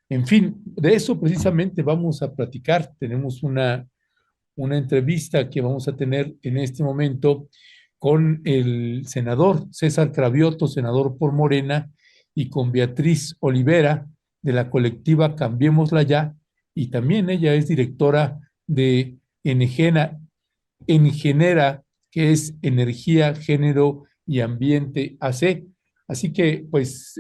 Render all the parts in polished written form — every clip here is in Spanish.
En fin, de eso precisamente vamos a platicar. Tenemos una entrevista que vamos a tener en este momento con el senador César Cravioto, senador por Morena, y con Beatriz Olivera de la colectiva Cambiémosla Ya, y también ella es directora de Engenera, que es Energía, Género y Ambiente AC. Así que, pues,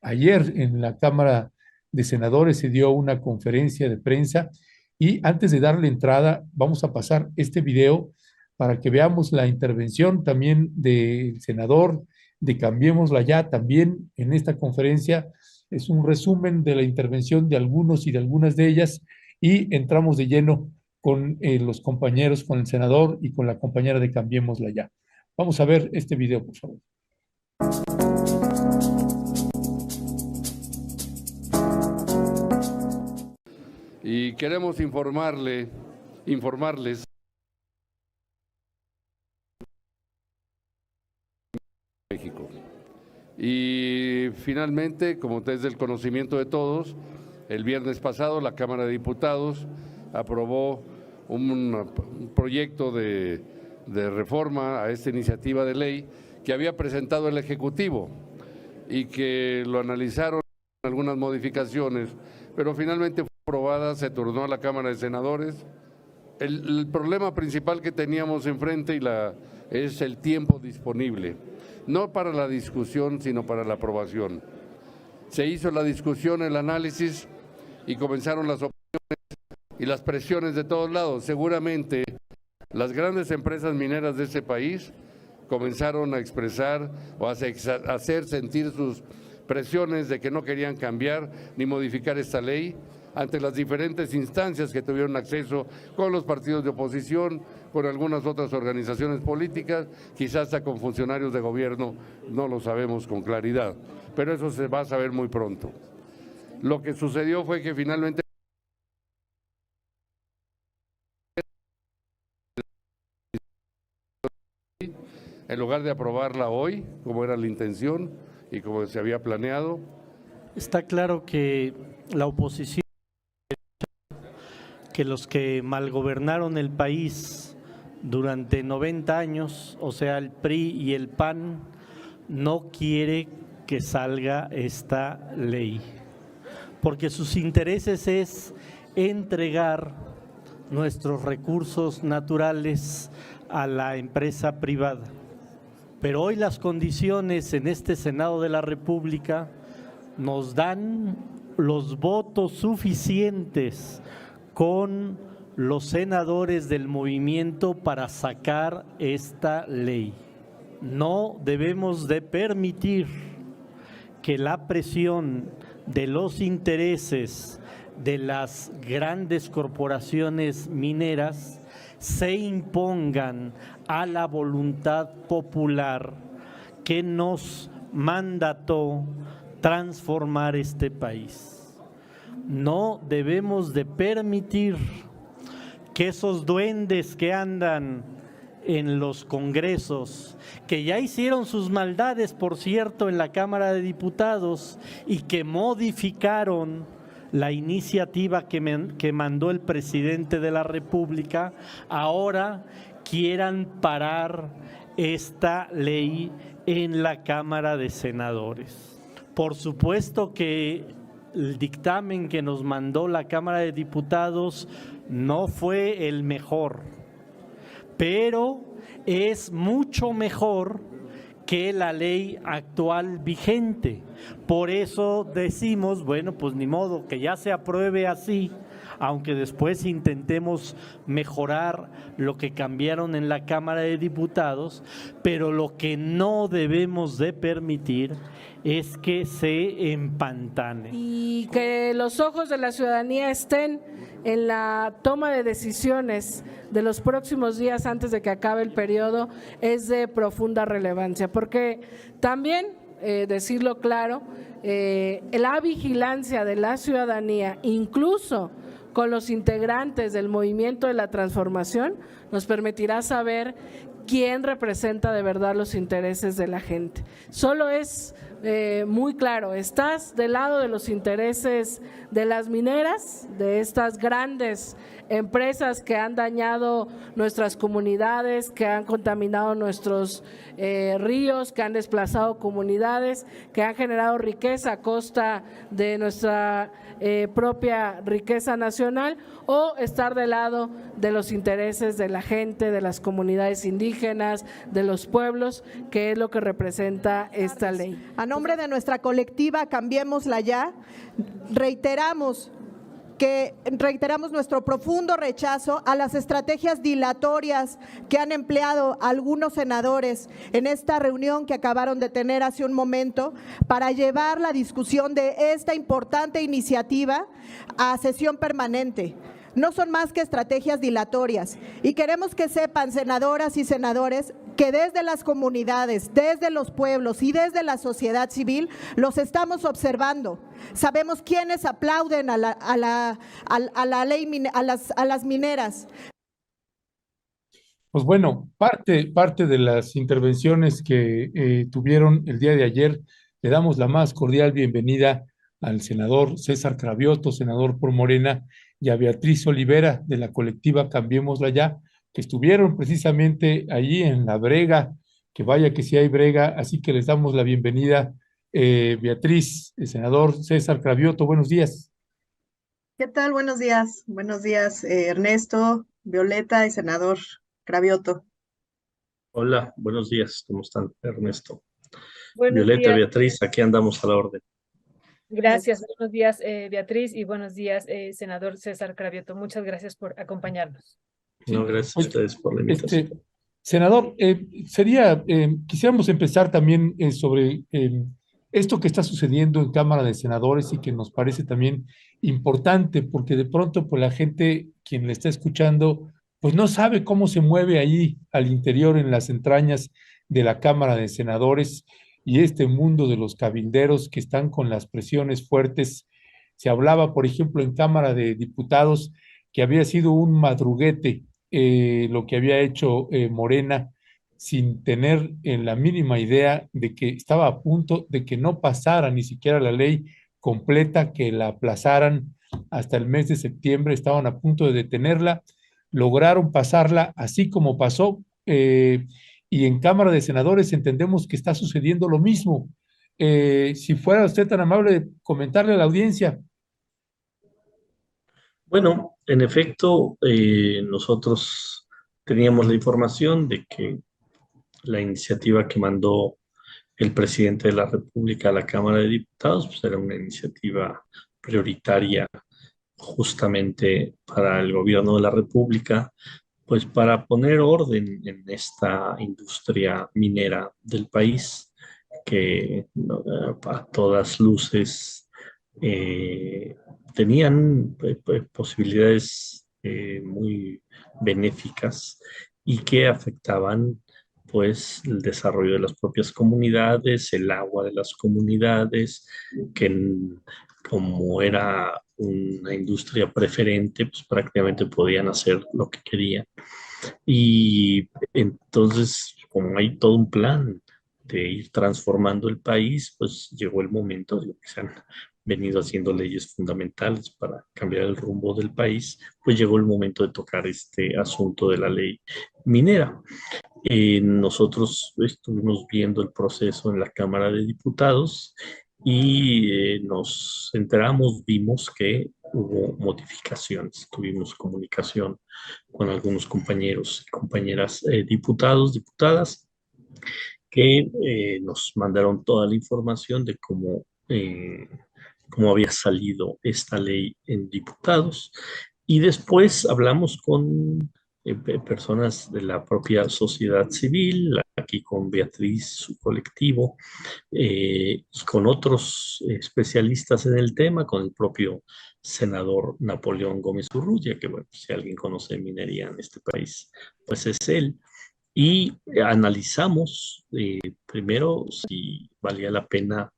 ayer en la Cámara de Senadores se dio una conferencia de prensa y antes de darle entrada, vamos a pasar este video para que veamos la intervención también del senador de Cambiémosla Ya, también en esta conferencia. Es un resumen de la intervención de algunos y de algunas de ellas y entramos de lleno con los compañeros, con el senador y con la compañera de Cambiémosla Ya. Vamos a ver este video, por favor. Y queremos informarles México. Y finalmente, como es del conocimiento de todos, el viernes pasado la Cámara de Diputados aprobó un proyecto de reforma a esta iniciativa de ley que había presentado el Ejecutivo y que lo analizaron algunas modificaciones, pero finalmente fue aprobada, se turnó a la Cámara de Senadores. El problema principal que teníamos enfrente es el tiempo disponible, no para la discusión, sino para la aprobación. Se hizo la discusión, el análisis y comenzaron las opiniones y las presiones de todos lados. Seguramente las grandes empresas mineras de ese país comenzaron a expresar o a hacer sentir sus presiones de que no querían cambiar ni modificar esta ley ante las diferentes instancias que tuvieron acceso con los partidos de oposición, con algunas otras organizaciones políticas, quizás hasta con funcionarios de gobierno, no lo sabemos con claridad, pero eso se va a saber muy pronto. Lo que sucedió fue que finalmente en lugar de aprobarla hoy, como era la intención y como se había planeado. Está claro que la oposición, que los que malgobernaron el país durante 90 años, o sea, el PRI y el PAN, no quiere que salga esta ley, porque sus intereses es entregar nuestros recursos naturales a la empresa privada. Pero hoy las condiciones en este Senado de la República nos dan los votos suficientes con los senadores del movimiento para sacar esta ley. No debemos de permitir que la presión de los intereses de las grandes corporaciones mineras se impongan a la voluntad popular que nos mandató transformar este país. No debemos de permitir que esos duendes que andan en los congresos, que ya hicieron sus maldades, por cierto, en la Cámara de Diputados y que modificaron la iniciativa que mandó el presidente de la República, ahora quieran parar esta ley en la Cámara de Senadores. Por supuesto que el dictamen que nos mandó la Cámara de Diputados no fue el mejor, pero es mucho mejor que la ley actual vigente. Por eso decimos, bueno, pues ni modo, que ya se apruebe así, aunque después intentemos mejorar lo que cambiaron en la Cámara de Diputados, pero lo que no debemos de permitir es que se empantane. Y que los ojos de la ciudadanía estén en la toma de decisiones de los próximos días antes de que acabe el periodo es de profunda relevancia, porque también, decirlo claro, la vigilancia de la ciudadanía, incluso con los integrantes del Movimiento de la Transformación, nos permitirá saber quién representa de verdad los intereses de la gente. Solo es muy claro, estás del lado de los intereses de las mineras, de estas grandes empresas que han dañado nuestras comunidades, que han contaminado nuestros ríos, que han desplazado comunidades, que han generado riqueza a costa de nuestra propia riqueza nacional, o estar del lado de los intereses de la gente, de las comunidades indígenas, de los pueblos, que es lo que representa esta ley. A nombre de nuestra colectiva Cambiémosla Ya, reiteramos nuestro profundo rechazo a las estrategias dilatorias que han empleado algunos senadores en esta reunión que acabaron de tener hace un momento para llevar la discusión de esta importante iniciativa a sesión permanente. No son más que estrategias dilatorias y queremos que sepan, senadoras y senadores, que desde las comunidades, desde los pueblos y desde la sociedad civil los estamos observando. Sabemos quiénes aplauden a la ley, a las mineras. Pues bueno, parte de las intervenciones que tuvieron el día de ayer, le damos la más cordial bienvenida al senador César Cravioto, senador por Morena, y a Beatriz Olivera de la colectiva Cambiémosla Ya, que estuvieron precisamente allí en la brega, que vaya que sí hay brega, así que les damos la bienvenida. Beatriz, el senador César Cravioto, buenos días. ¿Qué tal? Buenos días. Buenos días, Ernesto, Violeta y senador Cravioto. Hola, buenos días. ¿Cómo están, Ernesto? Buenos Violeta, días. Beatriz, aquí andamos a la orden. Gracias. Buenos días, Beatriz, y buenos días, senador César Cravioto. Muchas gracias por acompañarnos. No, gracias a ustedes por la invitación. Senador, quisiéramos empezar también sobre esto que está sucediendo en Cámara de Senadores y que nos parece también importante, porque de pronto pues la gente, quien le está escuchando, pues no sabe cómo se mueve ahí al interior, en las entrañas de la Cámara de Senadores, y este mundo de los cabilderos que están con las presiones fuertes. Se hablaba, por ejemplo, en Cámara de Diputados, que había sido un madruguete lo que había hecho Morena, sin tener en la mínima idea de que estaba a punto de que no pasara ni siquiera la ley completa, que la aplazaran hasta el mes de septiembre, estaban a punto de detenerla, lograron pasarla así como pasó, y en Cámara de Senadores entendemos que está sucediendo lo mismo. Si fuera usted tan amable de comentarle a la audiencia. Bueno, en efecto, nosotros teníamos la información de que la iniciativa que mandó el presidente de la República a la Cámara de Diputados pues era una iniciativa prioritaria justamente para el gobierno de la República, pues para poner orden en esta industria minera del país que a todas luces tenían posibilidades muy benéficas y que afectaban pues el desarrollo de las propias comunidades, el agua de las comunidades, que como era una industria preferente, pues prácticamente podían hacer lo que querían. Y entonces, como hay todo un plan de ir transformando el país, pues llegó el momento de lo que se han venido haciendo leyes fundamentales para cambiar el rumbo del país, pues llegó el momento de tocar este asunto de la ley minera. Nosotros estuvimos viendo el proceso en la Cámara de Diputados y nos enteramos, vimos que hubo modificaciones, tuvimos comunicación con algunos compañeros y compañeras diputados, diputadas, que nos mandaron toda la información de cómo había salido esta ley en diputados. Y después hablamos con personas de la propia sociedad civil, aquí con Beatriz, su colectivo, y con otros especialistas en el tema, con el propio senador Napoleón Gómez Urrutia, que bueno, si alguien conoce minería en este país, pues es él. Y analizamos primero si valía la pena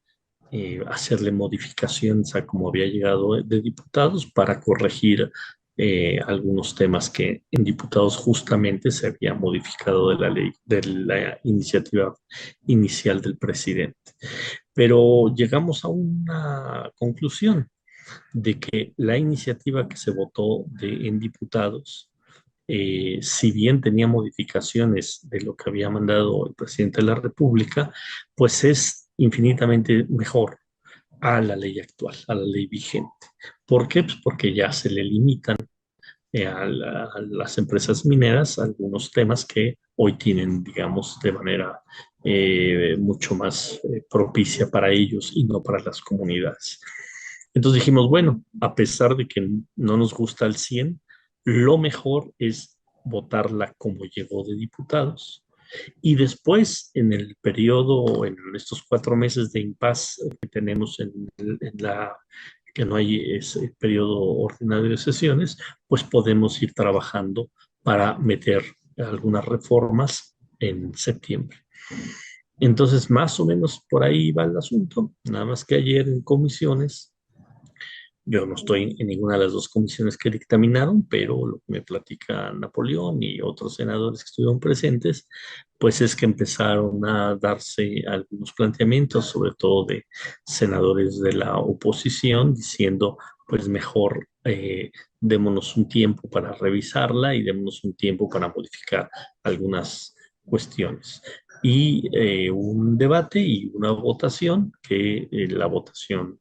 hacerle modificaciones a cómo había llegado de diputados para corregir algunos temas que en diputados justamente se había modificado de la ley, de la iniciativa inicial del presidente. Pero llegamos a una conclusión de que la iniciativa que se votó en diputados, si bien tenía modificaciones de lo que había mandado el presidente de la República, pues es infinitamente mejor a la ley actual, a la ley vigente. ¿Por qué? Pues porque ya se le limitan a las empresas mineras algunos temas que hoy tienen, digamos, de manera mucho más propicia para ellos y no para las comunidades. Entonces dijimos, bueno, a pesar de que no nos gusta al 100, lo mejor es votarla como llegó de diputados. Y después, en el periodo, en estos 4 meses de impas que tenemos que no hay ese periodo ordinario de sesiones, pues podemos ir trabajando para meter algunas reformas en septiembre. Entonces, más o menos por ahí va el asunto. Nada más que ayer en comisiones, yo no estoy en ninguna de las dos comisiones que dictaminaron, pero lo que me platica Napoleón y otros senadores que estuvieron presentes, pues es que empezaron a darse algunos planteamientos, sobre todo de senadores de la oposición, diciendo, pues mejor démonos un tiempo para revisarla y démonos un tiempo para modificar algunas cuestiones. Y un debate y una votación, que la votación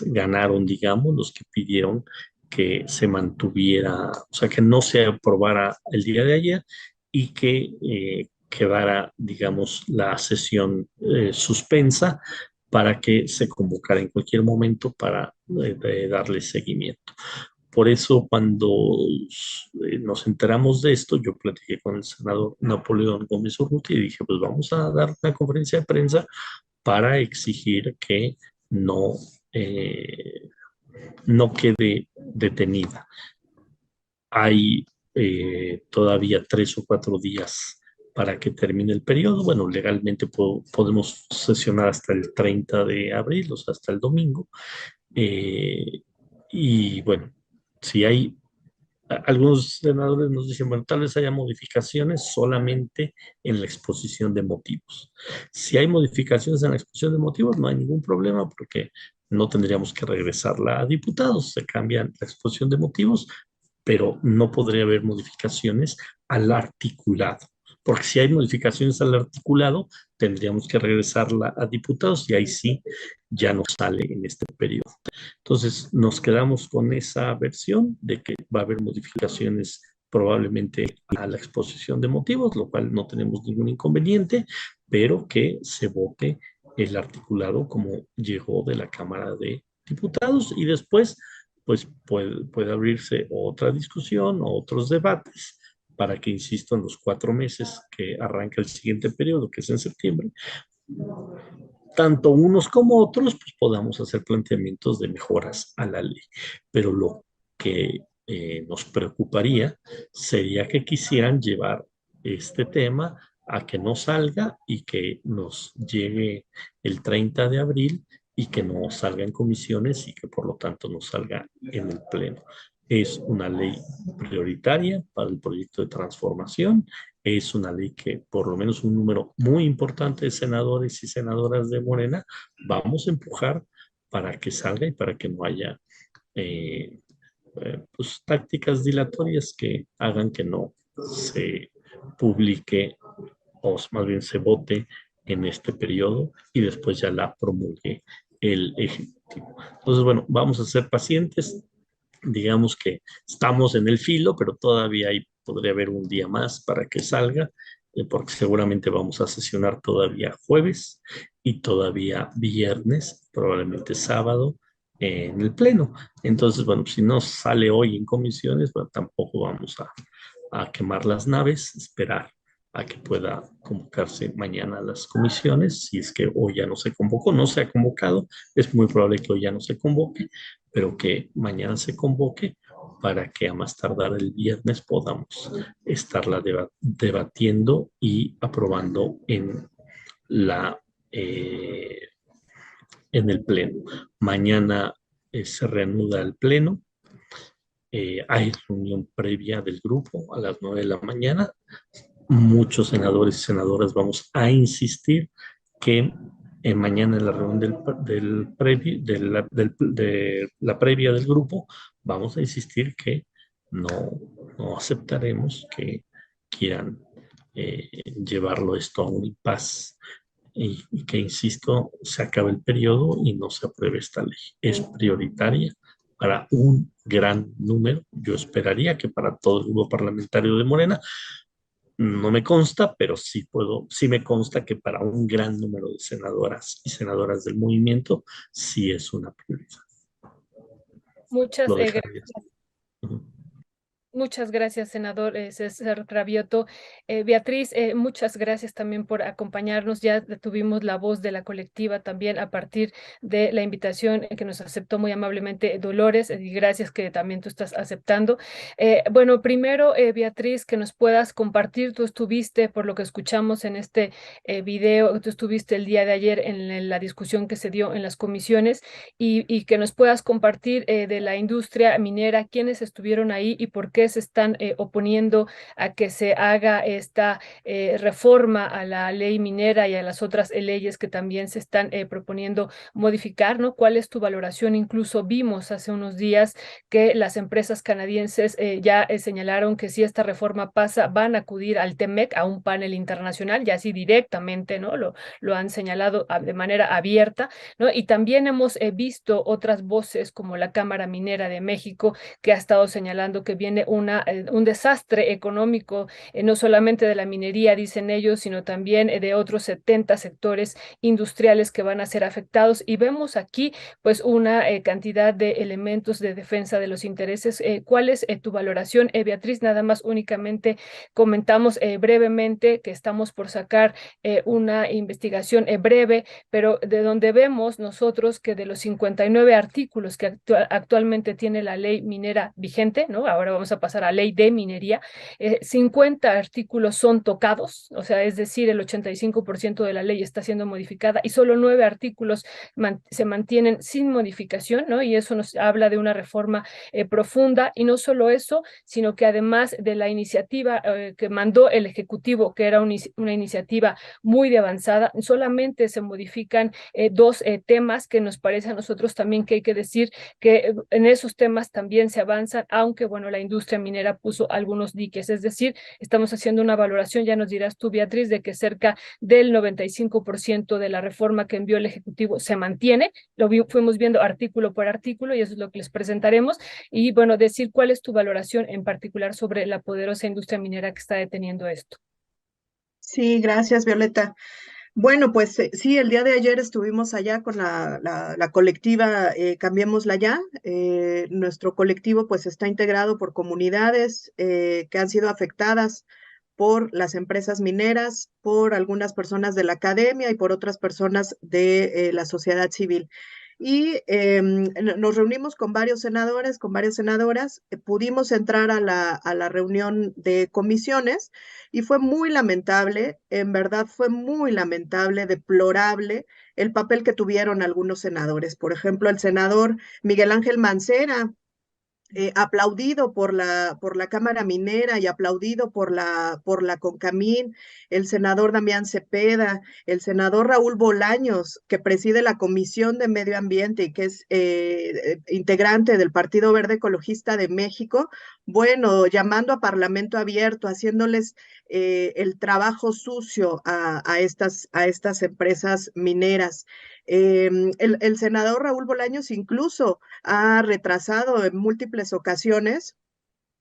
ganaron, digamos, los que pidieron que se mantuviera, o sea, que no se aprobara el día de ayer y que quedara, digamos, la sesión suspensa para que se convocara en cualquier momento para darle seguimiento. Por eso, cuando nos enteramos de esto, yo platiqué con el senador Napoleón Gómez Urrutia y dije, pues vamos a dar una conferencia de prensa para exigir que no, no quede detenida. Hay todavía 3 o 4 días para que termine el periodo. Bueno, legalmente podemos sesionar hasta el 30 de abril, o sea, hasta el domingo. Y bueno, si hay algunos senadores nos dicen, bueno, tal vez haya modificaciones solamente en la exposición de motivos. Si hay modificaciones en la exposición de motivos, no hay ningún problema porque no tendríamos que regresarla a diputados. Se cambian la exposición de motivos, pero no podría haber modificaciones al articulado. Porque si hay modificaciones al articulado, tendríamos que regresarla a diputados y ahí sí ya no sale en este periodo. Entonces nos quedamos con esa versión de que va a haber modificaciones probablemente a la exposición de motivos, lo cual no tenemos ningún inconveniente, pero que se vote el articulado como llegó de la Cámara de Diputados y después pues puede abrirse otra discusión o otros debates para que, insisto, en los 4 meses que arranca el siguiente periodo, que es en septiembre, tanto unos como otros, pues podamos hacer planteamientos de mejoras a la ley. Pero lo que nos preocuparía sería que quisieran llevar este tema a que no salga y que nos llegue el 30 de abril y que no salga en comisiones y que por lo tanto no salga en el pleno. Es una ley prioritaria para el proyecto de transformación. Es una ley que por lo menos un número muy importante de senadores y senadoras de Morena vamos a empujar para que salga y para que no haya pues, tácticas dilatorias que hagan que no se publique o más bien se vote en este periodo y después ya la promulgue el Ejecutivo. Entonces, bueno, vamos a ser pacientes. Digamos que estamos en el filo, pero todavía podría haber un día más para que salga, porque seguramente vamos a sesionar todavía jueves y todavía viernes, probablemente sábado, en el Pleno. Entonces, bueno, si no sale hoy en comisiones, bueno, tampoco vamos a quemar las naves, esperar a que pueda convocarse mañana a las comisiones, si es que hoy ya no se convocó, no se ha convocado, es muy probable que hoy ya no se convoque, pero que mañana se convoque para que a más tardar el viernes podamos estarla debatiendo y aprobando en en el Pleno. Mañana se reanuda el Pleno Hay reunión previa del grupo a las 9 de la mañana. Muchos senadores y senadoras vamos a insistir que mañana en la reunión de la previa del grupo, vamos a insistir que no aceptaremos que quieran llevarlo esto a un impasse y que, insisto, se acabe el periodo y no se apruebe esta ley. Es prioritaria para un gran número. Yo esperaría que para todo el grupo parlamentario de Morena, no me consta, pero sí me consta que para un gran número de senadoras y senadoras del movimiento sí es una prioridad. Muchas Lo gracias. dejaría. Ujú. Muchas gracias, senador César Cravioto. Beatriz, muchas gracias también por acompañarnos. Ya tuvimos la voz de la colectiva también a partir de la invitación que nos aceptó muy amablemente Dolores, y gracias que también tú estás aceptando. Bueno, primero, Beatriz, que nos puedas compartir, tú estuviste, por lo que escuchamos en este video, tú estuviste el día de ayer en la discusión que se dio en las comisiones y que nos puedas compartir de la industria minera, quiénes estuvieron ahí y por qué se están oponiendo a que se haga esta reforma a la ley minera y a las otras leyes que también se están proponiendo modificar, ¿no? ¿Cuál es tu valoración? Incluso vimos hace unos días que las empresas canadienses ya señalaron que si esta reforma pasa, van a acudir al TEMEC, a un panel internacional, ya así directamente, ¿no? Lo han señalado de manera abierta, ¿no? Y también hemos visto otras voces como la Cámara Minera de México, que ha estado señalando que viene un desastre económico, no solamente de la minería, dicen ellos, sino también de otros 70 sectores industriales que van a ser afectados. Y vemos aquí pues una cantidad de elementos de defensa de los intereses. ¿Cuál es tu valoración, Beatriz? Nada más únicamente comentamos brevemente que estamos por sacar una investigación breve, pero de donde vemos nosotros que de los 59 artículos que actualmente tiene la ley minera vigente, ¿no? Ahora vamos a pasar a ley de minería, 50 artículos son tocados, o sea, es decir, el 85% de la ley está siendo modificada y solo 9 artículos se mantienen sin modificación, ¿no? Y eso nos habla de una reforma profunda, y no solo eso, sino que además de la iniciativa que mandó el Ejecutivo, que era una iniciativa muy de avanzada, solamente se modifican dos temas que nos parece a nosotros también que hay que decir que en esos temas también se avanzan, aunque bueno, la industria minera puso algunos diques, es decir, estamos haciendo una valoración, ya nos dirás tú, Beatriz, de que cerca del 95% de la reforma que envió el Ejecutivo se mantiene, fuimos viendo artículo por artículo y eso es lo que les presentaremos, y bueno, decir cuál es tu valoración en particular sobre la poderosa industria minera que está deteniendo esto. Sí, gracias, Violeta. Bueno, pues sí, el día de ayer estuvimos allá con la colectiva Cambiémosla Ya. Nuestro colectivo pues está integrado por comunidades que han sido afectadas por las empresas mineras, por algunas personas de la academia y por otras personas de la sociedad civil. Y nos reunimos con varios senadores, con varias senadoras, pudimos entrar a la reunión de comisiones y fue muy lamentable, en verdad fue muy lamentable, deplorable el papel que tuvieron algunos senadores. Por ejemplo, el senador Miguel Ángel Mancera, aplaudido por la Cámara Minera y aplaudido por la CONCAMIN, el senador Damián Cepeda, el senador Raúl Bolaños, que preside la Comisión de Medio Ambiente y que es integrante del Partido Verde Ecologista de México, bueno, llamando a Parlamento abierto, haciéndoles el trabajo sucio a estas empresas mineras. El senador Raúl Bolaños incluso ha retrasado en múltiples ocasiones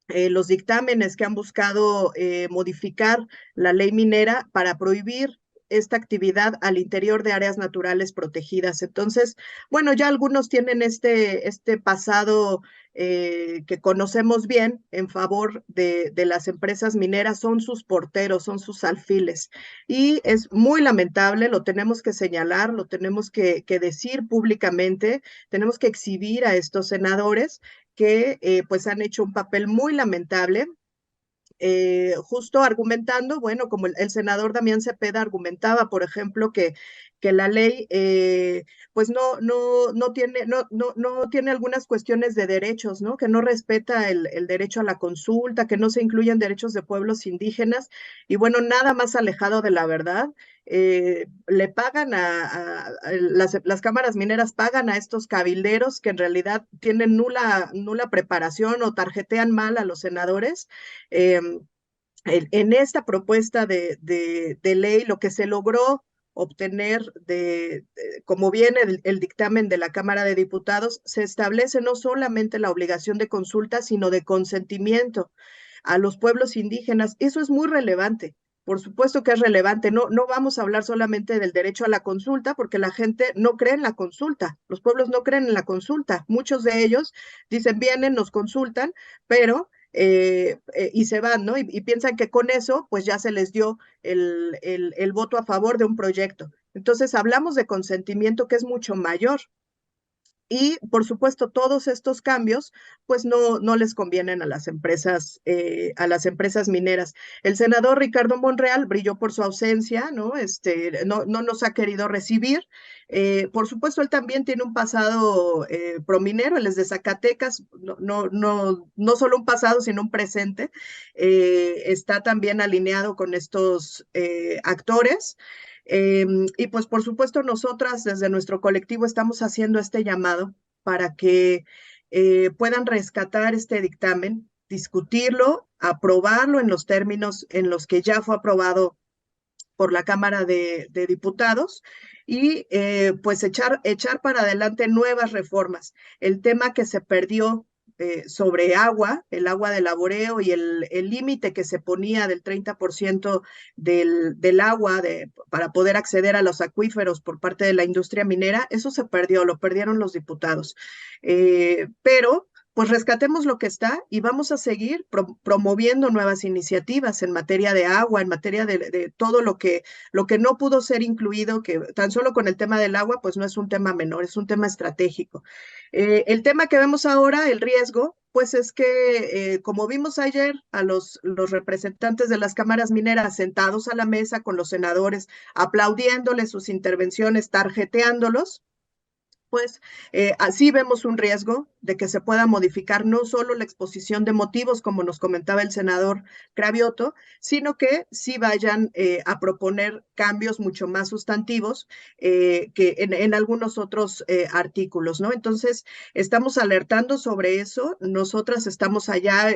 los dictámenes que han buscado modificar la ley minera para prohibir esta actividad al interior de áreas naturales protegidas. Entonces, bueno, ya algunos tienen este pasado que conocemos bien en favor de las empresas mineras, son sus porteros, son sus alfiles. Y es muy lamentable, lo tenemos que señalar, lo tenemos que decir públicamente, tenemos que exhibir a estos senadores que pues han hecho un papel muy lamentable. Justo argumentando, bueno, como el senador Damián Cepeda argumentaba, por ejemplo, que que la ley pues no tiene algunas cuestiones de derechos, ¿no? Que no respeta el derecho a la consulta, que no se incluyen derechos de pueblos indígenas, y bueno, nada más alejado de la verdad. Le pagan las cámaras mineras pagan a estos cabilderos que en realidad tienen nula preparación o tarjetean mal a los senadores. En esta propuesta de ley, lo que se logró obtener como viene el dictamen de la Cámara de Diputados, se establece no solamente la obligación de consulta, sino de consentimiento a los pueblos indígenas. Eso es muy relevante. Por supuesto que es relevante. No vamos a hablar solamente del derecho a la consulta, porque la gente no cree en la consulta. Los pueblos no creen en la consulta. Muchos de ellos dicen, vienen, nos consultan, pero y se van, ¿no? Y piensan que con eso, pues ya se les dio el voto a favor de un proyecto. Entonces, hablamos de consentimiento que es mucho mayor. Y, por supuesto, todos estos cambios, pues no les convienen a las empresas mineras. El senador Ricardo Monreal brilló por su ausencia, ¿no? No nos ha querido recibir. Por supuesto, él también tiene un pasado prominero, él es de Zacatecas, no solo un pasado, sino un presente. Está también alineado con estos actores. Y pues por supuesto nosotras desde nuestro colectivo estamos haciendo este llamado para que puedan rescatar este dictamen, discutirlo, aprobarlo en los términos en los que ya fue aprobado por la Cámara de Diputados y pues echar para adelante nuevas reformas. El tema que se perdió sobre agua, el agua de laboreo y el límite que se ponía del 30% del agua para poder acceder a los acuíferos por parte de la industria minera, eso se perdió, lo perdieron los diputados. Pero pues rescatemos lo que está y vamos a seguir promoviendo nuevas iniciativas en materia de agua, en materia de todo lo que no pudo ser incluido, que tan solo con el tema del agua, pues no es un tema menor, es un tema estratégico. El tema que vemos ahora, el riesgo, pues es que, como vimos ayer, a los representantes de las cámaras mineras sentados a la mesa con los senadores, aplaudiéndoles sus intervenciones, tarjeteándolos, pues así vemos un riesgo de que se pueda modificar no solo la exposición de motivos, como nos comentaba el senador Cravioto, sino que sí vayan a proponer cambios mucho más sustantivos que en algunos otros artículos, ¿no? Entonces, estamos alertando sobre eso. Nosotras estamos allá,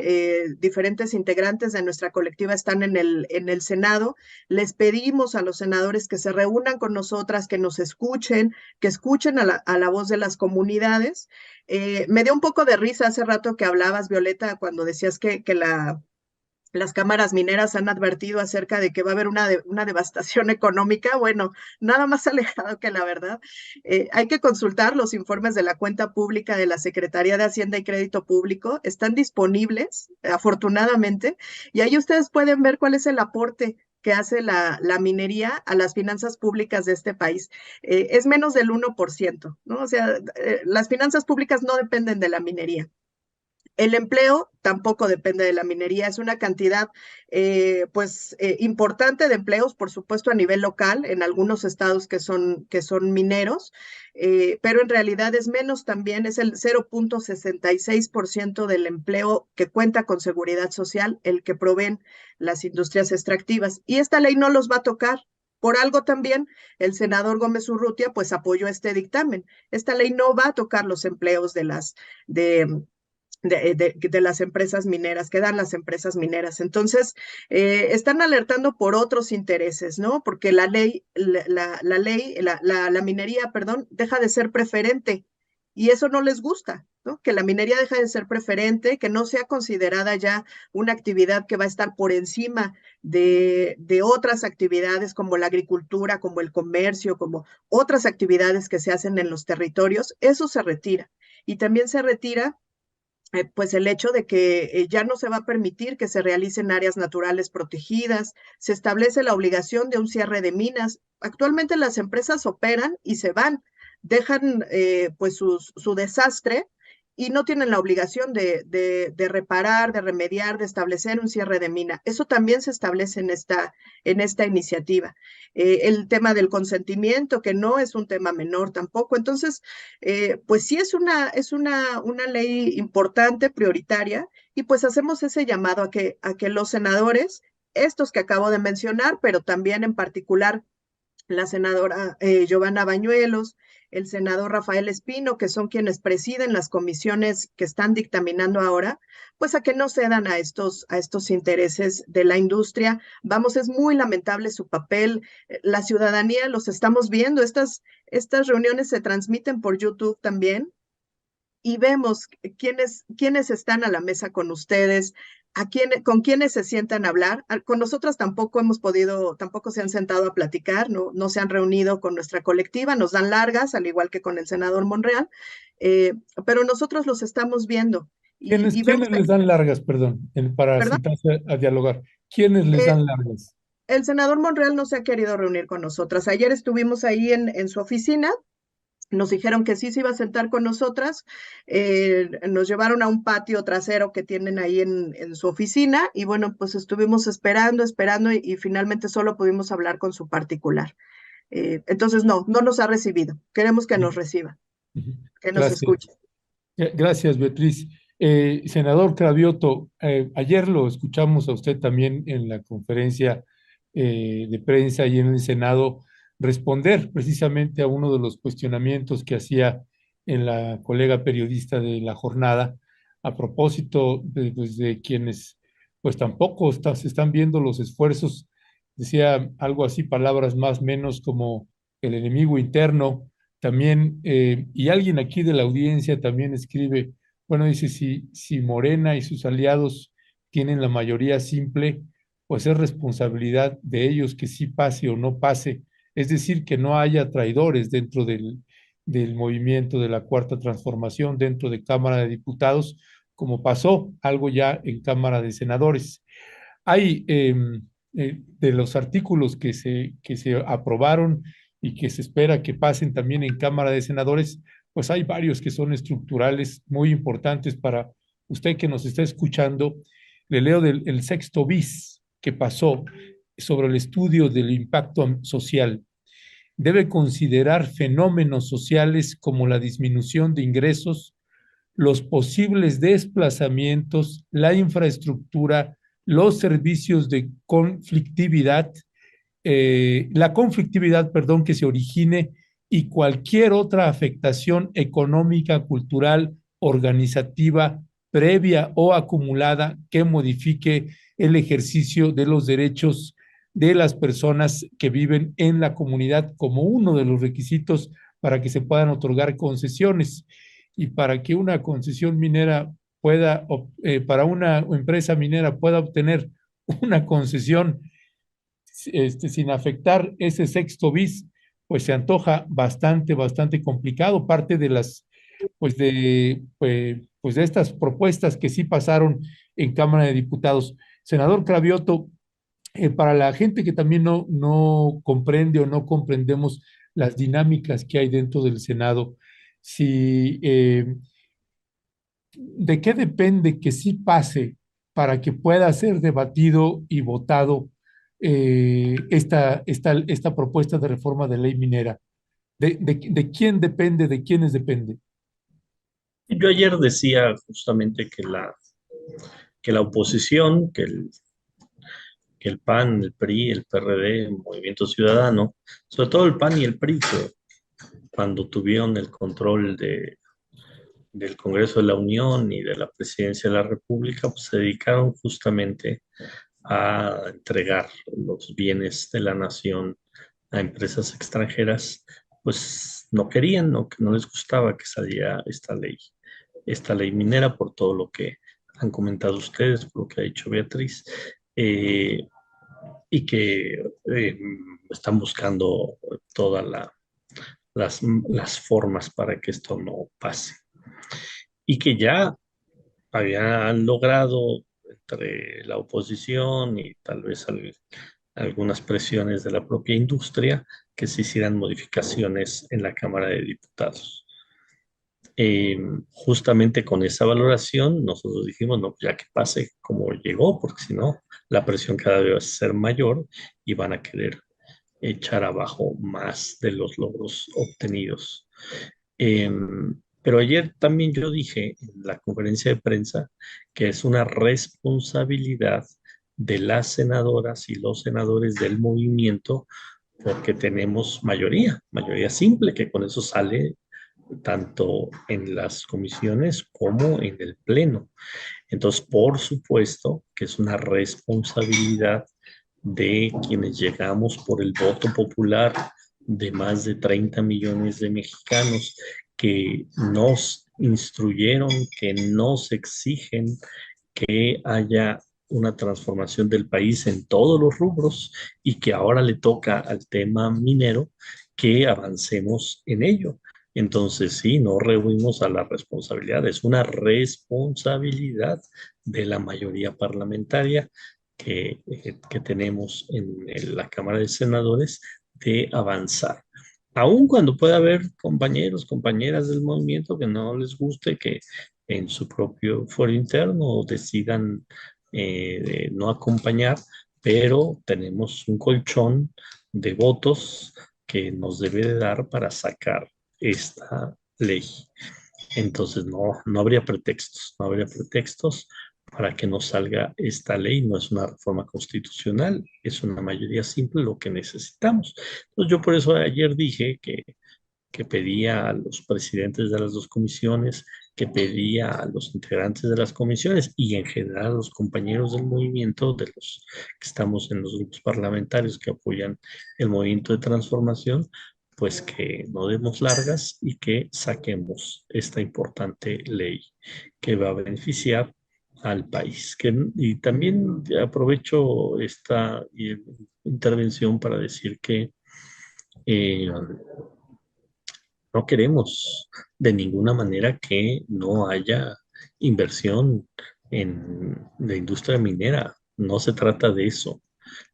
diferentes integrantes de nuestra colectiva están en el Senado. Les pedimos a los senadores que se reúnan con nosotras, que nos escuchen, que escuchen a la voz de las comunidades. Me dio un poco de risa hace rato que hablabas, Violeta, cuando decías que las cámaras mineras han advertido acerca de que va a haber una devastación económica. Bueno, nada más alejado que la verdad. Hay que consultar los informes de la cuenta pública de la Secretaría de Hacienda y Crédito Público. Están disponibles, afortunadamente, y ahí ustedes pueden ver cuál es el aporte que hace la minería a las finanzas públicas de este país. Es menos del 1%, ¿no? O sea, las finanzas públicas no dependen de la minería. El empleo tampoco depende de la minería, es una cantidad importante de empleos, por supuesto a nivel local, en algunos estados que son mineros, pero en realidad es menos también, es el 0.66% del empleo que cuenta con seguridad social, el que proveen las industrias extractivas. Y esta ley no los va a tocar. Por algo también el senador Gómez Urrutia pues apoyó este dictamen. Esta ley no va a tocar los empleos de las empresas mineras, que dan las empresas mineras. Entonces, están alertando por otros intereses, ¿no? Porque la minería, perdón, deja de ser preferente y eso no les gusta, ¿no? Que la minería deja de ser preferente, que no sea considerada ya una actividad que va a estar por encima de otras actividades como la agricultura, como el comercio, como otras actividades que se hacen en los territorios. Eso se retira. Y también se retira pues el hecho de que ya no se va a permitir que se realicen áreas naturales protegidas, se establece la obligación de un cierre de minas. Actualmente las empresas operan y se van, dejan pues su desastre y no tienen la obligación de reparar, de remediar, de establecer un cierre de mina. Eso también se establece en esta iniciativa. El tema del consentimiento, que no es un tema menor tampoco. Entonces, pues sí es una ley importante, prioritaria, y pues hacemos ese llamado a que los senadores, estos que acabo de mencionar, pero también en particular la senadora Giovanna Bañuelos, el senador Rafael Espino, que son quienes presiden las comisiones que están dictaminando ahora, pues a que no cedan a estos intereses de la industria. Vamos, es muy lamentable su papel. La ciudadanía los estamos viendo. Estas reuniones se transmiten por YouTube también y vemos quiénes están a la mesa con ustedes, con quiénes se sientan a hablar. Con nosotras tampoco tampoco se han sentado a platicar, no se han reunido con nuestra colectiva, nos dan largas, al igual que con el senador Monreal, pero nosotros los estamos viendo. ¿Quiénes Vemos, les dan largas, perdón, para ¿verdad? sentarse a dialogar? ¿Quiénes les Eh, dan largas? el senador Monreal no se ha querido reunir con nosotras. Ayer estuvimos ahí en su oficina. Nos dijeron que sí se iba a sentar con nosotras, nos llevaron a un patio trasero que tienen ahí en su oficina y bueno, pues estuvimos esperando y finalmente solo pudimos hablar con su particular. Entonces no nos ha recibido. Queremos que nos reciba, que nos Gracias. escuche. Gracias, Beatriz. Senador Cravioto, ayer lo escuchamos a usted también en la conferencia de prensa y en el Senado responder precisamente a uno de los cuestionamientos que hacía en la colega periodista de La Jornada a propósito pues, de quienes pues tampoco se están viendo los esfuerzos, decía algo así, palabras más o menos como el enemigo interno también, y alguien aquí de la audiencia también escribe, bueno, dice, si Morena y sus aliados tienen la mayoría simple, pues es responsabilidad de ellos que sí pase o no pase, es decir, que no haya traidores dentro del movimiento de la Cuarta Transformación, dentro de Cámara de Diputados, como pasó algo ya en Cámara de Senadores. Hay de los artículos que se aprobaron y que se espera que pasen también en Cámara de Senadores, pues hay varios que son estructurales muy importantes para usted que nos está escuchando. Le leo el sexto bis que pasó sobre el estudio del impacto social. Debe considerar fenómenos sociales como la disminución de ingresos, los posibles desplazamientos, la infraestructura, los servicios de conflictividad, la conflictividad, perdón, que se origine y cualquier otra afectación económica, cultural, organizativa, previa o acumulada que modifique el ejercicio de los derechos de las personas que viven en la comunidad como uno de los requisitos para que se puedan otorgar concesiones. Y para que una concesión minera pueda, para una empresa minera pueda obtener una concesión sin afectar ese sexto bis, pues se antoja bastante complicado. Parte de las, pues de estas propuestas que sí pasaron en Cámara de Diputados. Senador Cravioto, para la gente que también no comprende o no comprendemos las dinámicas que hay dentro del Senado, si, ¿de qué depende que sí pase para que pueda ser debatido y votado esta propuesta de reforma de ley minera? ¿De quién depende? ¿De quiénes depende? Yo ayer decía justamente que la oposición, que el PAN, el PRI, el PRD, el Movimiento Ciudadano, sobre todo el PAN y el PRI, que cuando tuvieron el control del Congreso de la Unión y de la Presidencia de la República, pues se dedicaron justamente a entregar los bienes de la nación a empresas extranjeras, pues no querían, no les gustaba que saliera esta ley minera por todo lo que han comentado ustedes, por lo que ha dicho Beatriz, y que están buscando todas las formas para que esto no pase. Y que ya habían logrado entre la oposición y tal vez algunas presiones de la propia industria que se hicieran modificaciones en la Cámara de Diputados. justamente con esa valoración, nosotros dijimos, no, ya que pase como llegó, porque si no, la presión cada vez va a ser mayor y van a querer echar abajo más de los logros obtenidos. Pero ayer también yo dije en la conferencia de prensa que es una responsabilidad de las senadoras y los senadores del movimiento porque tenemos mayoría simple, que con eso sale tanto en las comisiones como en el pleno. Entonces, por supuesto que es una responsabilidad de quienes llegamos por el voto popular de más de 30 millones de mexicanos que nos instruyeron, que nos exigen que haya una transformación del país en todos los rubros y que ahora le toca al tema minero que avancemos en ello. Entonces, sí, no rehuimos a la responsabilidad, es una responsabilidad de la mayoría parlamentaria que tenemos en la Cámara de Senadores de avanzar. Aun cuando pueda haber compañeros, compañeras del movimiento que no les guste que en su propio foro interno decidan no acompañar, pero tenemos un colchón de votos que nos debe de dar para sacar esta ley. Entonces no habría pretextos, no habría pretextos para que no salga esta ley. No es una reforma constitucional, es una mayoría simple lo que necesitamos. Entonces yo por eso ayer dije que pedía a los presidentes de las dos comisiones, que pedía a los integrantes de las comisiones y en general a los compañeros del movimiento, de los que estamos en los grupos parlamentarios que apoyan el movimiento de transformación, pues que no demos largas y que saquemos esta importante ley que va a beneficiar al país. Y también aprovecho esta intervención para decir que no queremos de ninguna manera que no haya inversión en la industria minera. No se trata de eso.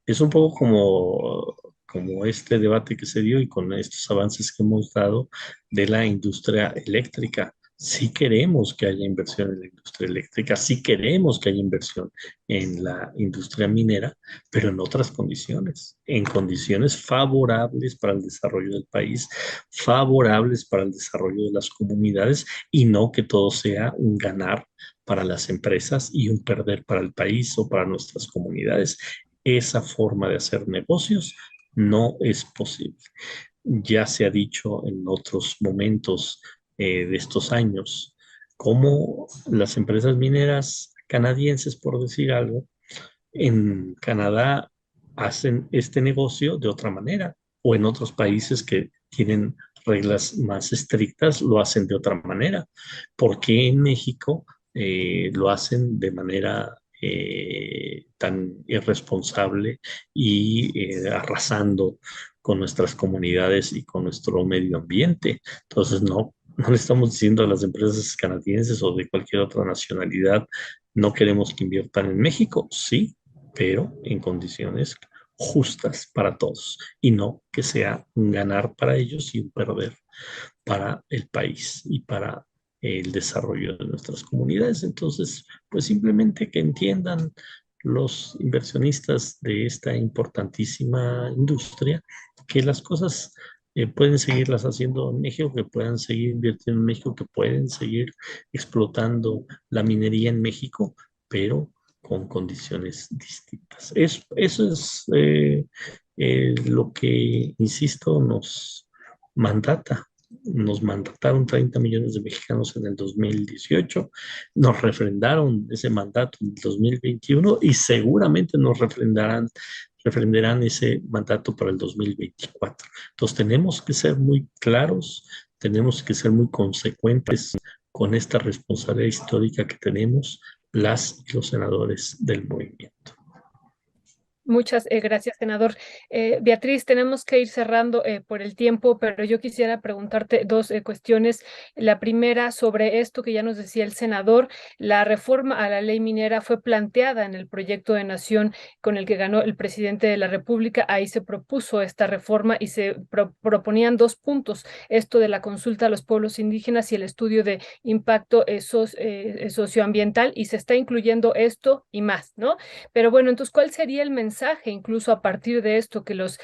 Es un poco como este debate que se dio y con estos avances que hemos dado de la industria eléctrica. Sí queremos que haya inversión en la industria eléctrica, sí queremos que haya inversión en la industria minera, pero en otras condiciones, en condiciones favorables para el desarrollo del país, favorables para el desarrollo de las comunidades y no que todo sea un ganar para las empresas y un perder para el país o para nuestras comunidades. Esa forma de hacer negocios no es posible. Ya se ha dicho en otros momentos de estos años, cómo las empresas mineras canadienses, por decir algo, en Canadá hacen este negocio de otra manera, o en otros países que tienen reglas más estrictas lo hacen de otra manera. ¿Por qué en México lo hacen de manera tan irresponsable y arrasando con nuestras comunidades y con nuestro medio ambiente? Entonces, no le estamos diciendo a las empresas canadienses o de cualquier otra nacionalidad, no queremos que inviertan en México, sí, pero en condiciones justas para todos y no que sea un ganar para ellos y un perder para el país y para el desarrollo de nuestras comunidades. Entonces, pues simplemente que entiendan los inversionistas de esta importantísima industria que las cosas pueden seguirlas haciendo en México, que puedan seguir invirtiendo en México, que pueden seguir explotando la minería en México, pero con condiciones distintas. Eso es lo que, insisto, nos mandataron 30 millones de mexicanos en el 2018, nos refrendaron ese mandato en el 2021 y seguramente nos refrendarán ese mandato para el 2024. Entonces tenemos que ser muy claros, tenemos que ser muy consecuentes con esta responsabilidad histórica que tenemos las y los senadores del movimiento. Muchas gracias, senador. Beatriz, tenemos que ir cerrando por el tiempo, pero yo quisiera preguntarte dos cuestiones. La primera, sobre esto que ya nos decía el senador, la reforma a la ley minera fue planteada en el proyecto de nación con el que ganó el presidente de la República. Ahí se propuso esta reforma y se proponían dos puntos, esto de la consulta a los pueblos indígenas y el estudio de impacto socioambiental, y se está incluyendo esto y más, ¿no? Pero bueno, entonces, ¿cuál sería el mensaje, incluso a partir de esto, que los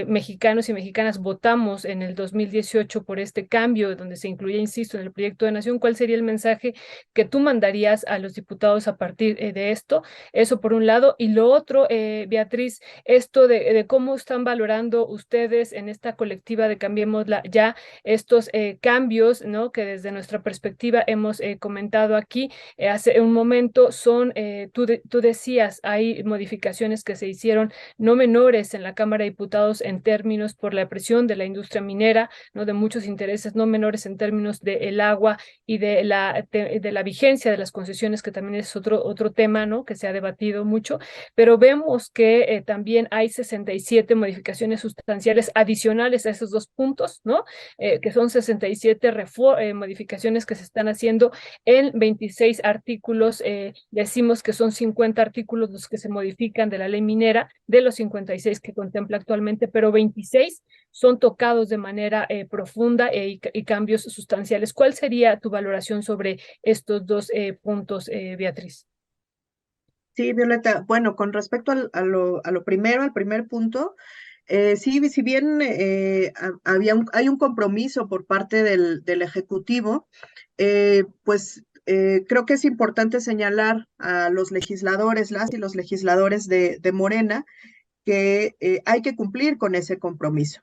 mexicanos y mexicanas votamos en el 2018 por este cambio, donde se incluye, insisto, en el proyecto de nación? ¿Cuál sería el mensaje que tú mandarías a los diputados a partir de esto? Eso por un lado. Y lo otro, Beatriz, esto de cómo están valorando ustedes en esta colectiva de Cambiémosla ya estos cambios, ¿no?, que desde nuestra perspectiva hemos comentado aquí hace un momento. Tú decías, hay modificaciones que se hicieron no menores en la Cámara de Diputados en términos por la presión de la industria minera, ¿no?, de muchos intereses, no menores en términos del agua y de la vigencia de las concesiones, que también es otro tema, ¿no?, que se ha debatido mucho. Pero vemos que también hay 67 modificaciones sustanciales adicionales a esos dos puntos, ¿no? Que son 67 modificaciones que se están haciendo en 26 artículos. Decimos que son 50 artículos los que se modifican de la ley minera, de los 56 que contempla actualmente, pero 26 son tocados de manera profunda y cambios sustanciales. ¿Cuál sería tu valoración sobre estos dos puntos, Beatriz? Sí, Violeta, bueno, con respecto a lo primero, al primer punto, sí, si bien hay un compromiso por parte del Ejecutivo, pues creo que es importante señalar a los legisladores, las y los legisladores de Morena, que hay que cumplir con ese compromiso.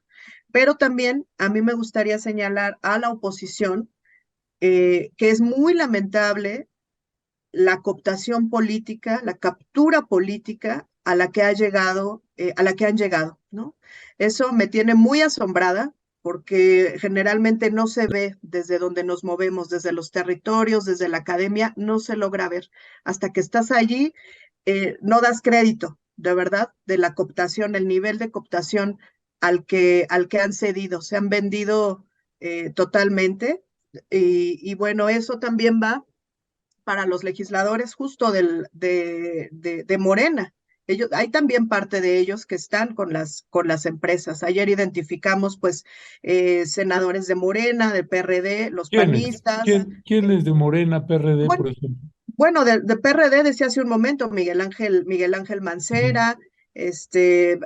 Pero también a mí me gustaría señalar a la oposición que es muy lamentable la cooptación política, la captura política a la que han llegado, ¿no? Eso me tiene muy asombrada, porque generalmente no se ve desde donde nos movemos, desde los territorios, desde la academia, no se logra ver. Hasta que estás allí, no das crédito, de verdad, de la cooptación, el nivel de cooptación al que han cedido, se han vendido totalmente. Y bueno, eso también va para los legisladores justo de Morena. Hay también parte de ellos que están con las empresas. Ayer identificamos pues senadores de Morena, del PRD, los panistas. ¿Quién es de Morena, PRD, Bueno, por ejemplo? Bueno, de PRD decía hace un momento Miguel Ángel Mancera,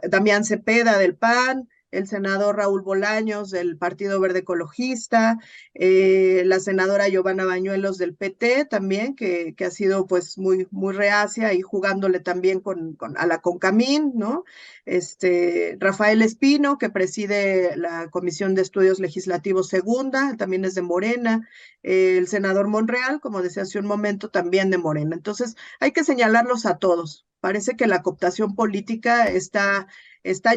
Damián Cepeda del PAN, el senador Raúl Bolaños del Partido Verde Ecologista, la senadora Giovanna Bañuelos del PT también, que ha sido pues muy, muy reacia y jugándole también a la CONCAMIN, ¿no? Rafael Espino, que preside la Comisión de Estudios Legislativos Segunda, también es de Morena, el senador Monreal, como decía hace un momento, también de Morena. Entonces, hay que señalarlos a todos. Parece que la cooptación política está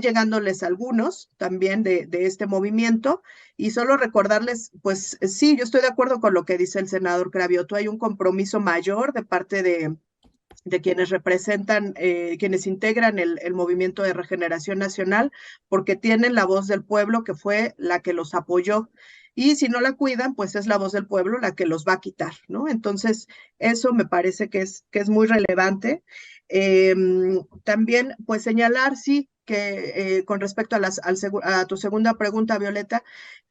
llegándoles a algunos también de este movimiento, y solo recordarles, pues sí, yo estoy de acuerdo con lo que dice el senador Cravioto. Hay un compromiso mayor de parte de quienes representan, quienes integran el Movimiento de Regeneración Nacional, porque tienen la voz del pueblo, que fue la que los apoyó. Y si no la cuidan, pues es la voz del pueblo la que los va a quitar, ¿no? Entonces, eso me parece que es muy relevante. También, pues señalar, sí, que con respecto a tu segunda pregunta, Violeta,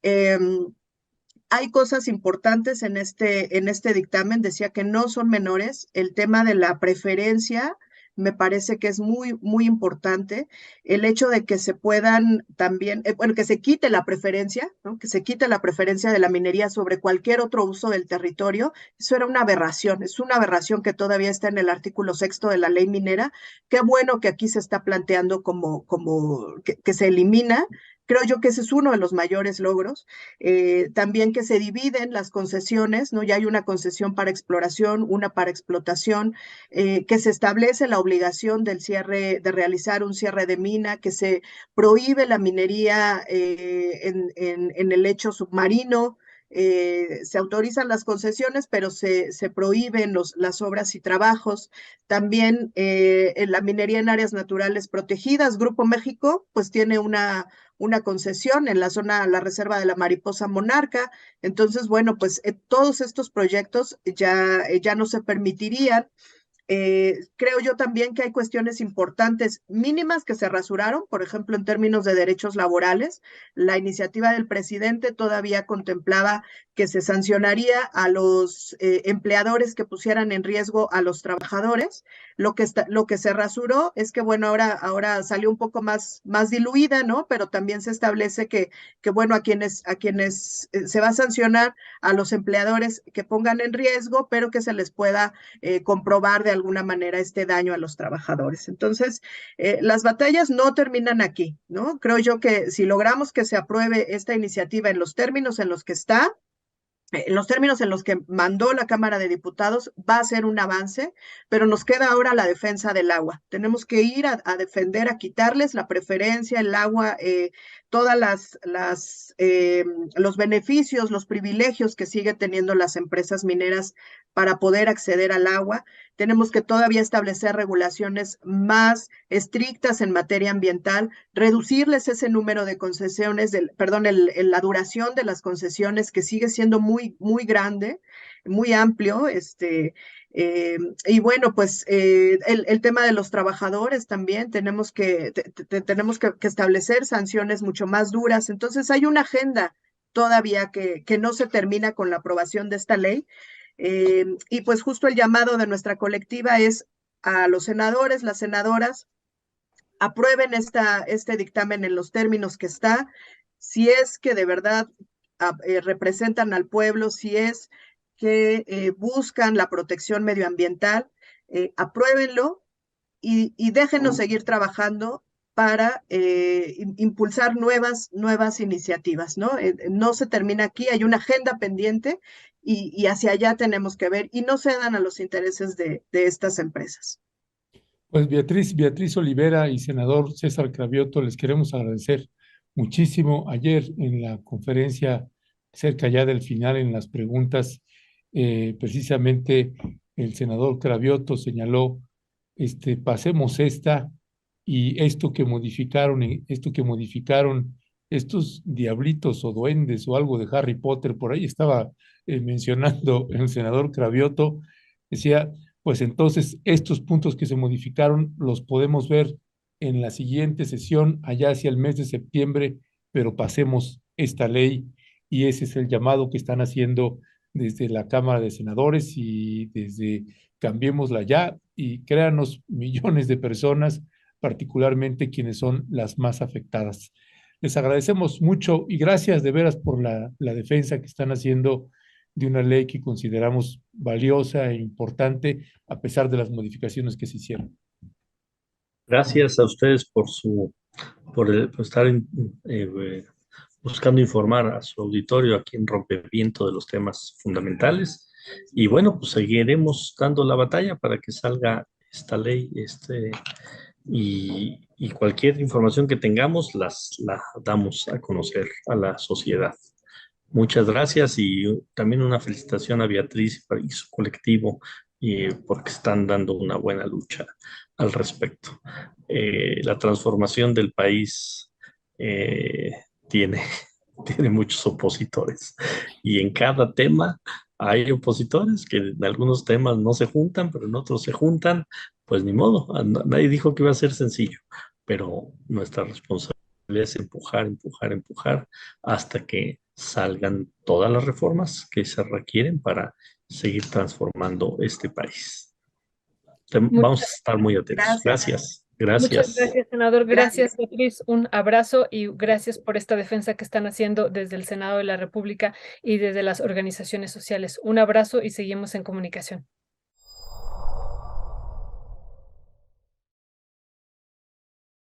hay cosas importantes en este dictamen. Decía que no son menores. El tema de la preferencia me parece que es muy, muy importante. El hecho de que se puedan también, bueno, que se quite la preferencia, ¿no? Que se quite la preferencia de la minería sobre cualquier otro uso del territorio. Eso era una aberración. Es una aberración que todavía está en el artículo 6º de la ley minera. Qué bueno que aquí se está planteando como que se elimina. Creo yo que ese es uno de los mayores logros. También que se dividen las concesiones, ¿no? Ya hay una concesión para exploración, una para explotación, que se establece la obligación de realizar un cierre de mina, que se prohíbe la minería en el lecho submarino, se autorizan las concesiones, pero se prohíben las obras y trabajos. También en la minería en áreas naturales protegidas, Grupo México, pues tiene una concesión en la zona, la reserva de la Mariposa Monarca. Entonces, bueno, pues todos estos proyectos ya no se permitirían. Creo yo también que hay cuestiones importantes mínimas que se rasuraron, por ejemplo, en términos de derechos laborales. La iniciativa del presidente todavía contemplaba que se sancionaría a los empleadores que pusieran en riesgo a los trabajadores. Lo que se rasuró es que, bueno, ahora salió un poco más diluida, ¿no? Pero también se establece que bueno, a quienes se va a sancionar a los empleadores que pongan en riesgo, pero que se les pueda comprobar de alguna manera este daño a los trabajadores. Entonces, las batallas no terminan aquí, ¿no? Creo yo que si logramos que se apruebe esta iniciativa en los términos en los que está, en los términos en los que mandó la Cámara de Diputados, va a ser un avance, pero nos queda ahora la defensa del agua. Tenemos que ir a defender, a quitarles la preferencia, el agua, todas los beneficios, los privilegios que siguen teniendo las empresas mineras para poder acceder al agua. Tenemos que todavía establecer regulaciones más estrictas en materia ambiental, reducirles ese número de concesiones, la duración de las concesiones, que sigue siendo muy grande, muy amplio, y bueno, pues el tema de los trabajadores también, tenemos que establecer sanciones mucho más duras. Entonces hay una agenda todavía que no se termina con la aprobación de esta ley, y pues justo el llamado de nuestra colectiva es a los senadores, las senadoras, aprueben este dictamen en los términos que está, si es que de verdad representan al pueblo, si es que buscan la protección medioambiental, apruébenlo y déjenos seguir trabajando para impulsar nuevas iniciativas, ¿no? No se termina aquí, hay una agenda pendiente y hacia allá tenemos que ver, y no cedan a los intereses de estas empresas. Pues Beatriz Olivera y senador César Cravioto, les queremos agradecer muchísimo. Ayer en la conferencia, cerca ya del final, en las preguntas, precisamente el senador Cravioto señaló, pasemos esta y esto que modificaron estos diablitos o duendes o algo de Harry Potter, por ahí estaba mencionando el senador Cravioto, decía, pues entonces estos puntos que se modificaron los podemos ver en la siguiente sesión, allá hacia el mes de septiembre, pero pasemos esta ley, y ese es el llamado que están haciendo desde la Cámara de Senadores y desde Cambiémosla Ya, y créanos, millones de personas, particularmente quienes son las más afectadas. Les agradecemos mucho y gracias de veras por la defensa que están haciendo de una ley que consideramos valiosa e importante a pesar de las modificaciones que se hicieron. Gracias a ustedes por estar buscando informar a su auditorio aquí en Rompeviento de los temas fundamentales. Y bueno, pues seguiremos dando la batalla para que salga esta ley, y cualquier información que tengamos la damos a conocer a la sociedad. Muchas gracias, y también una felicitación a Beatriz y su colectivo, porque están dando una buena lucha al respecto. La transformación del país tiene muchos opositores, y en cada tema hay opositores que en algunos temas no se juntan, pero en otros se juntan. Pues ni modo, nadie dijo que iba a ser sencillo, pero nuestra responsabilidad es empujar hasta que salgan todas las reformas que se requieren para seguir transformando este país. Vamos a estar muy atentos. Gracias. Muchas gracias, senador. Gracias, Beatriz. Un abrazo y gracias por esta defensa que están haciendo desde el Senado de la República y desde las organizaciones sociales. Un abrazo y seguimos en comunicación.